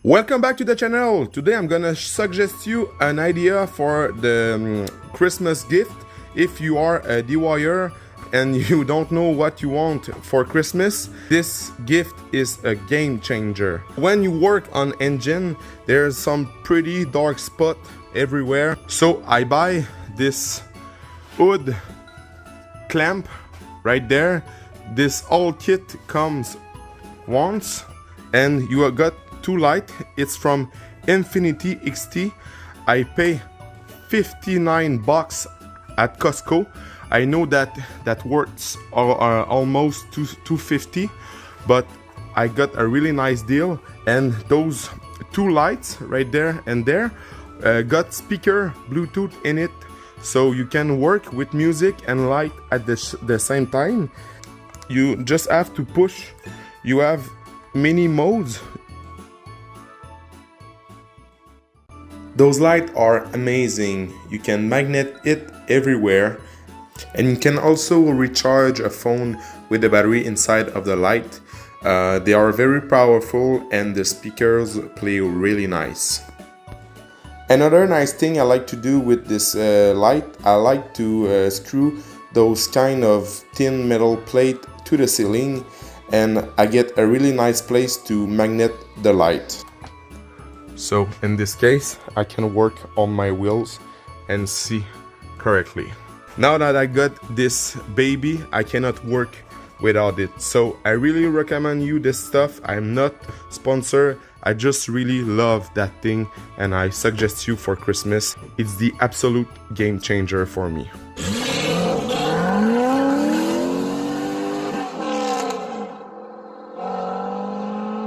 Welcome back to the channel. Today I'm gonna suggest you an idea for the Christmas gift. If you are a DIYer and you don't know what you want for Christmas, this gift is a game changer. When you work on engine, there's some pretty dark spot everywhere. So I buy this hood clamp right there. This whole kit comes once and you got two light. It's from Infinity XT. I pay 59 bucks at Costco. I know that works almost 250, but I got a really nice deal. And those two lights right there and there got speaker Bluetooth in it, so you can work with music and light at the same time. You just have to push. You have many modes. Those lights are amazing. You can magnet it everywhere, and you can also recharge a phone with the battery inside of the light. They are very powerful and the speakers play really nice. Another nice thing I like to do with this light, I like to screw those kind of thin metal plate to the ceiling, and I get a really nice place to magnet the light. So in this case, I can work on my wheels and see correctly. Now that I got this baby, I cannot work without it. So I really recommend you this stuff. I'm not sponsored. I just really love that thing and I suggest you for Christmas. It's the absolute game changer for me.